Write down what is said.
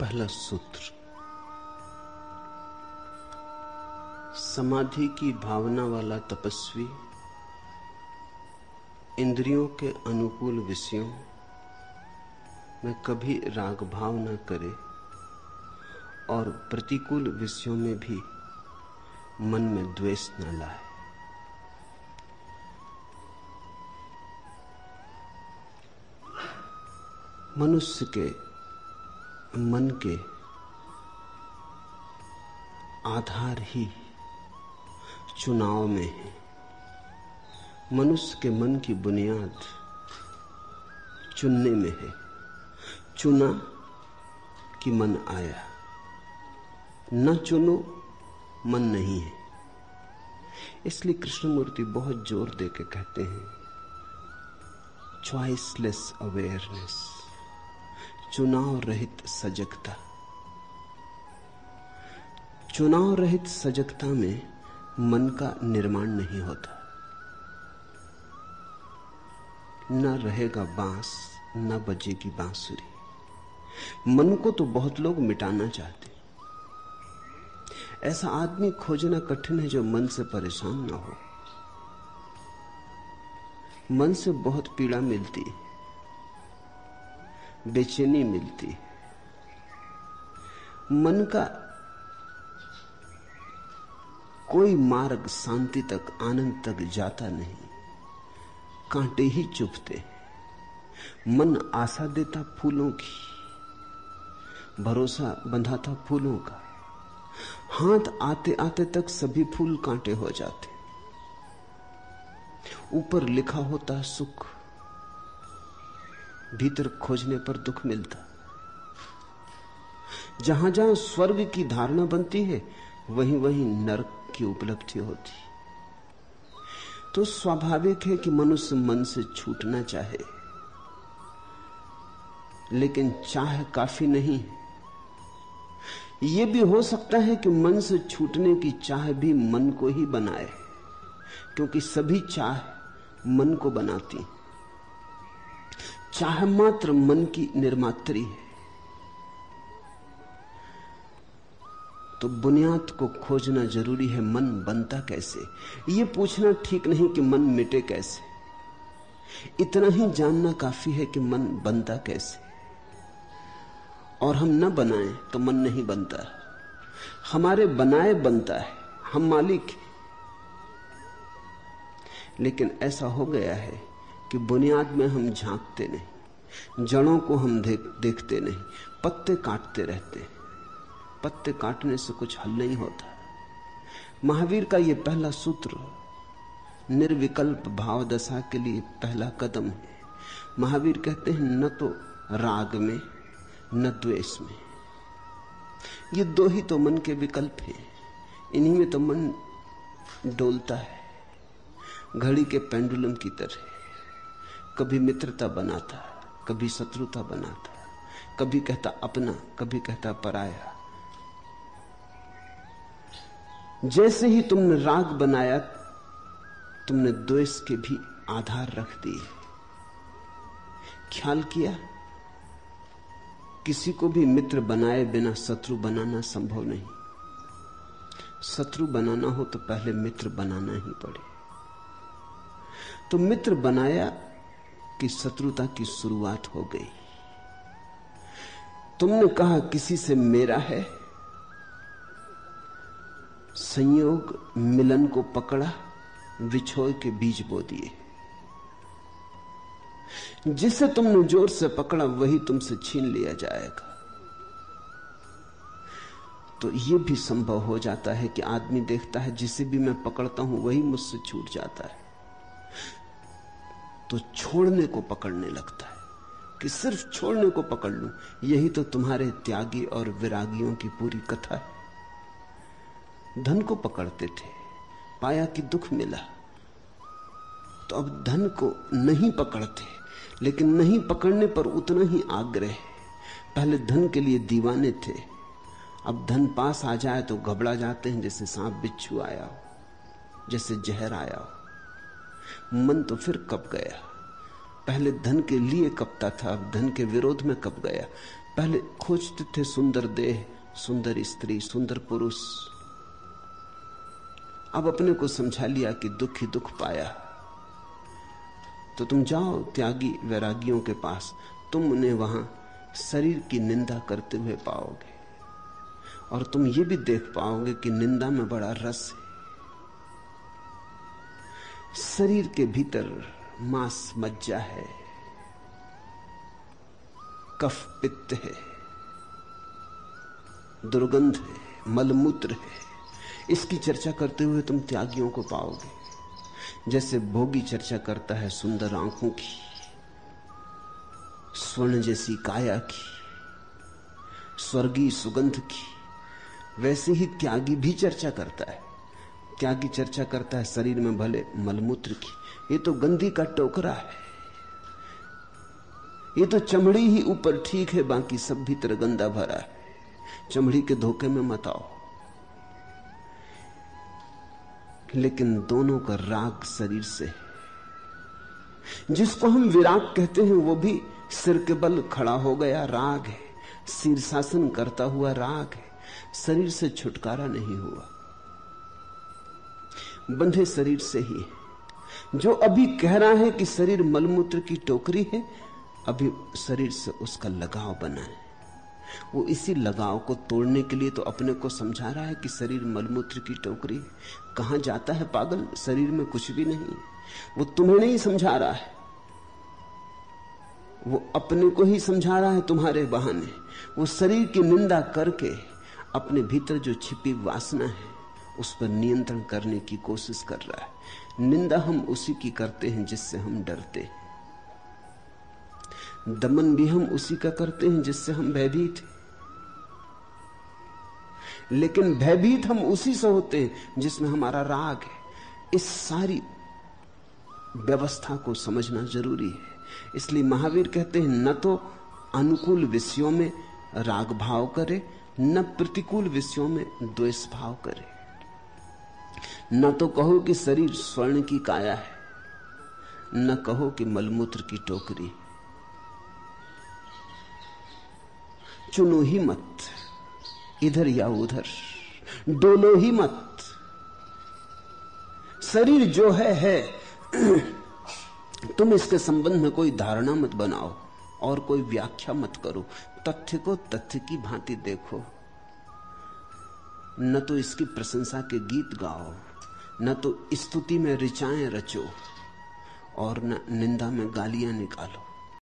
पहला सूत्र। समाधि की भावना वाला तपस्वी इंद्रियों के अनुकूल विषयों में कभी राग भाव न करे और प्रतिकूल विषयों में भी मन में द्वेष न लाए। मनुष्य के मन के आधार ही चुनाव में है। मनुष्य के मन की बुनियाद चुनने में है। चुना कि मन आया, न चुनो मन नहीं है। इसलिए कृष्णमूर्ति बहुत जोर देके कहते हैं चॉइसलेस अवेयरनेस, चुनाव रहित सजगता। चुनाव रहित सजगता में मन का निर्माण नहीं होता। न रहेगा बांस, न बजेगी बांसुरी। मन को तो बहुत लोग मिटाना चाहते। ऐसा आदमी खोजना कठिन है जो मन से परेशान ना हो। मन से बहुत पीड़ा मिलती है, बेचैनी मिलती है। मन का कोई मार्ग शांति तक, आनंद तक जाता नहीं, कांटे ही चुभते। मन आशा देता फूलों की, भरोसा बंधाता फूलों का। हाथ आते आते तक सभी फूल कांटे हो जाते। ऊपर लिखा होता सुख, भीतर खोजने पर दुख मिलता। जहां जहां स्वर्ग की धारणा बनती है वहीं वहीं नरक की उपलब्धि होती। तो स्वाभाविक है कि मनुष्य मन से छूटना चाहे, लेकिन चाह काफी नहीं। यह भी हो सकता है कि मन से छूटने की चाह भी मन को ही बनाए, क्योंकि सभी चाह मन को बनाती। चाह मात्र मन की निर्मात्री है। तो बुनियाद को खोजना जरूरी है। मन बनता कैसे, यह पूछना ठीक नहीं कि मन मिटे कैसे। इतना ही जानना काफी है कि मन बनता कैसे। और हम न बनाएं तो मन नहीं बनता। हमारे बनाए बनता है, हम मालिक हैं। लेकिन ऐसा हो गया है कि बुनियाद में हम झांकते नहीं, जड़ों को हम देखते नहीं, पत्ते काटते रहते हैं। पत्ते काटने से कुछ हल नहीं होता। महावीर का यह पहला सूत्र निर्विकल्प भाव दशा के लिए पहला कदम है। महावीर कहते हैं न तो राग में न द्वेष में। ये दो ही तो मन के विकल्प हैं। इन्हीं में तो मन डोलता है, घड़ी के पेंडुलम की तरह। कभी मित्रता बनाता, कभी शत्रुता बनाता, कभी कहता अपना, कभी कहता पराया। जैसे ही तुमने राग बनाया, तुमने द्वेष के भी आधार रख दिए। ख्याल किया, किसी को भी मित्र बनाए बिना शत्रु बनाना संभव नहीं। शत्रु बनाना हो तो पहले मित्र बनाना ही पड़े। तो मित्र बनाया कि शत्रुता की शुरुआत हो गई। तुमने कहा किसी से मेरा है, संयोग मिलन को पकड़ा, विछोह के बीज बो दिए। जिसे तुमने जोर से पकड़ा वही तुमसे छीन लिया जाएगा। तो यह भी संभव हो जाता है कि आदमी देखता है जिसे भी मैं पकड़ता हूं वही मुझसे छूट जाता है, तो छोड़ने को पकड़ने लगता है कि सिर्फ छोड़ने को पकड़ लूं। यही तो तुम्हारे त्यागी और विरागियों की पूरी कथा है। धन को पकड़ते थे, पाया कि दुख मिला, तो अब धन को नहीं पकड़ते, लेकिन नहीं पकड़ने पर उतना ही आग्रह। पहले धन के लिए दीवाने थे, अब धन पास आ जाए तो घबरा जाते हैं, जैसे सांप बिच्छू आया हो, जैसे जहर आया हो। मन तो फिर कब गया। पहले धन के लिए कपता था, अब धन के विरोध में कब गया। पहले खोजते थे सुंदर देह, सुंदर स्त्री, सुंदर पुरुष। अब अपने को समझा लिया कि दुख ही दुख पाया, तो तुम जाओ त्यागी वैरागियों के पास, तुम उन्हें वहां शरीर की निंदा करते हुए पाओगे, और तुम ये भी देख पाओगे कि निंदा में बड़ा रस है। शरीर के भीतर मांस मज्जा है, कफ पित्त है, दुर्गंध है, मलमूत्र है। इसकी चर्चा करते हुए तुम त्यागियों को पाओगे, जैसे भोगी चर्चा करता है सुंदर आंखों की, स्वर्ण जैसी काया की, स्वर्गीय सुगंध की। वैसे ही त्यागी भी चर्चा करता है। त्यागी चर्चा करता है शरीर में भले मलमूत्र की। ये तो गंदी का टोकरा है, ये तो चमड़ी ही ऊपर ठीक है, बाकी सब भीतर गंदा भरा है। चमड़ी के धोखे में मत आओ। लेकिन दोनों का राग शरीर से है। जिसको हम विराग कहते हैं वो भी सिर के बल खड़ा हो गया राग है, शीर्षासन करता हुआ राग है। शरीर से छुटकारा नहीं हुआ, बंधे शरीर से ही है। जो अभी कह रहा है कि शरीर मलमूत्र की टोकरी है, अभी शरीर से उसका लगाव बना है। वो इसी लगाव को तोड़ने के लिए तो अपने को समझा रहा है कि शरीर मलमूत्र की टोकरी है। कहां जाता है पागल, शरीर में कुछ भी नहीं। वो तुम्हें नहीं समझा रहा है, वो अपने को ही समझा रहा है तुम्हारे बहाने। वो शरीर की निंदा करके अपने भीतर जो छिपी वासना है उस पर नियंत्रण करने की कोशिश कर रहा है। निंदा हम उसी की करते हैं जिससे हम डरते हैं, दमन भी हम उसी का करते हैं जिससे हम भयभीत हैं। लेकिन भयभीत हम उसी से होते हैं जिसमें हमारा राग है। इस सारी व्यवस्था को समझना जरूरी है। इसलिए महावीर कहते हैं न तो अनुकूल विषयों में राग भाव करे, न प्रतिकूल विषयों में द्वेष भाव करे। न तो कहो कि शरीर स्वर्ण की काया है, न कहो कि मलमूत्र की टोकरी। चुनो ही मत, इधर या उधर, डोलो ही मत। शरीर जो है तुम इसके संबंध में कोई धारणा मत बनाओ और कोई व्याख्या मत करो। तथ्य को तथ्य की भांति देखो। न तो इसकी प्रशंसा के गीत गाओ, न तो स्तुति में ऋचाएं रचो, और न निंदा में गालियां निकालो।